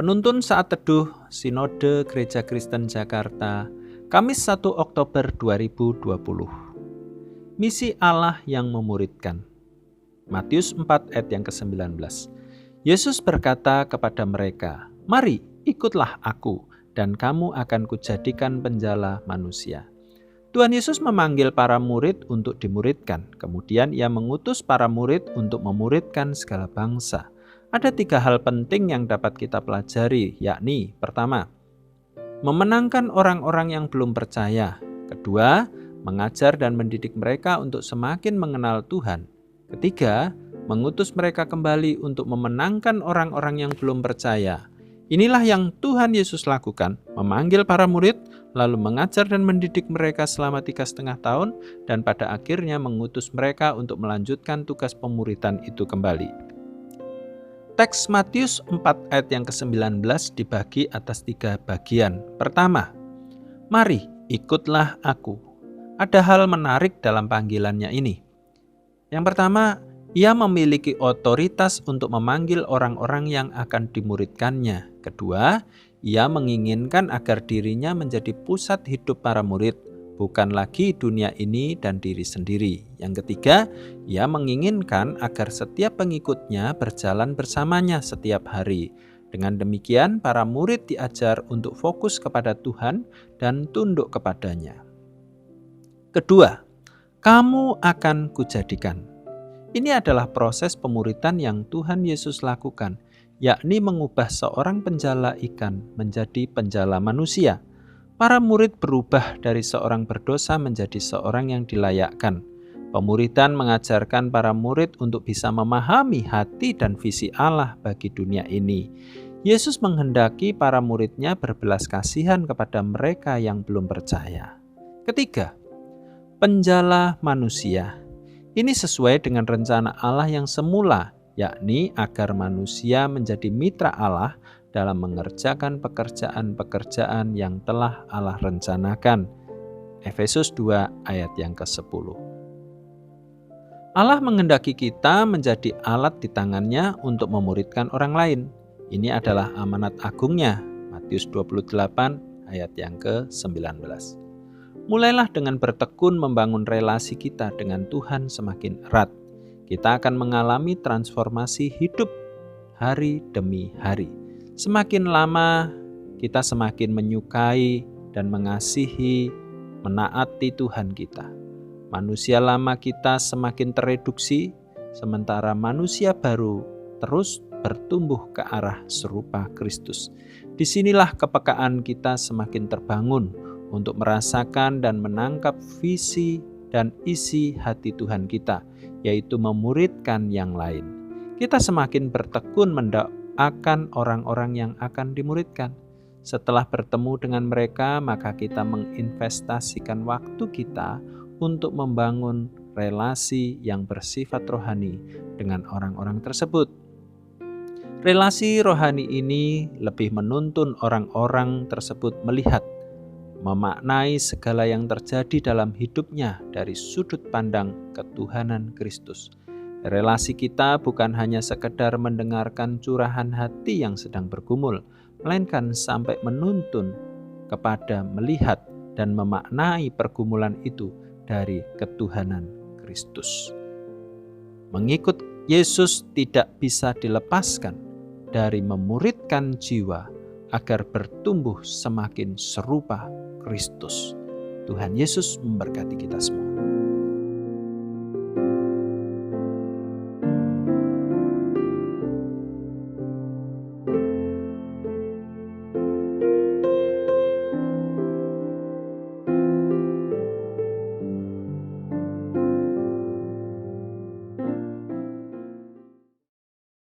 Penuntun Saat Teduh Sinode Gereja Kristen Jakarta, Kamis 1 Oktober 2020. Misi Allah yang memuridkan. Matius 4 ayat yang ke-19. Yesus berkata kepada mereka, "Mari, ikutlah aku, dan kamu akan kujadikan penjala manusia." Tuhan Yesus memanggil para murid untuk dimuridkan. Kemudian Ia mengutus para murid untuk memuridkan segala bangsa. Ada 3 hal penting yang dapat kita pelajari, yakni pertama, memenangkan orang-orang yang belum percaya. Kedua, mengajar dan mendidik mereka untuk semakin mengenal Tuhan. Ketiga, mengutus mereka kembali untuk memenangkan orang-orang yang belum percaya. Inilah yang Tuhan Yesus lakukan, memanggil para murid, lalu mengajar dan mendidik mereka selama 3,5 tahun, dan pada akhirnya mengutus mereka untuk melanjutkan tugas pemuridan itu kembali. Teks Matius 4 ayat yang ke-19 dibagi atas 3 bagian. Pertama, mari ikutlah aku. Ada hal menarik dalam panggilannya ini. Yang pertama, Ia memiliki otoritas untuk memanggil orang-orang yang akan dimuridkannya. Kedua, Ia menginginkan agar dirinya menjadi pusat hidup para murid, bukan lagi dunia ini dan diri sendiri. Yang ketiga, Ia menginginkan agar setiap pengikutnya berjalan bersamanya setiap hari. Dengan demikian, para murid diajar untuk fokus kepada Tuhan dan tunduk kepadanya. Kedua, kamu akan kujadikan. Ini adalah proses pemuridan yang Tuhan Yesus lakukan, yakni mengubah seorang penjala ikan menjadi penjala manusia. Para murid berubah dari seorang berdosa menjadi seorang yang dilayakkan. Pemuridan mengajarkan para murid untuk bisa memahami hati dan visi Allah bagi dunia ini. Yesus menghendaki para muridnya berbelas kasihan kepada mereka yang belum percaya. Ketiga, penjala manusia. Ini sesuai dengan rencana Allah yang semula, yakni agar manusia menjadi mitra Allah dalam mengerjakan pekerjaan-pekerjaan yang telah Allah rencanakan. Efesus 2 ayat yang ke-10. Allah menghendaki kita menjadi alat di tangannya untuk memuridkan orang lain. Ini adalah amanat agungnya. Matius 28 ayat yang ke-19. Mulailah dengan bertekun membangun relasi kita dengan Tuhan semakin erat. Kita akan mengalami transformasi hidup hari demi hari. Semakin lama kita semakin menyukai dan mengasihi, menaati Tuhan kita. Manusia lama kita semakin tereduksi, sementara manusia baru terus bertumbuh ke arah serupa Kristus. Disinilah kepekaan kita semakin terbangun untuk merasakan dan menangkap visi dan isi hati Tuhan kita, yaitu memuridkan yang lain. Kita semakin bertekun mendoakan orang-orang yang akan dimuridkan. Setelah bertemu dengan mereka, maka kita menginvestasikan waktu kita untuk membangun relasi yang bersifat rohani dengan orang-orang tersebut. Relasi rohani ini lebih menuntun orang-orang tersebut melihat, memaknai segala yang terjadi dalam hidupnya dari sudut pandang ketuhanan Kristus. Relasi kita bukan hanya sekedar mendengarkan curahan hati yang sedang bergumul, melainkan sampai menuntun kepada melihat dan memaknai pergumulan itu dari ketuhanan Kristus. Mengikut Yesus tidak bisa dilepaskan dari memuridkan jiwa agar bertumbuh semakin serupa Kristus. Tuhan Yesus memberkati kita semua.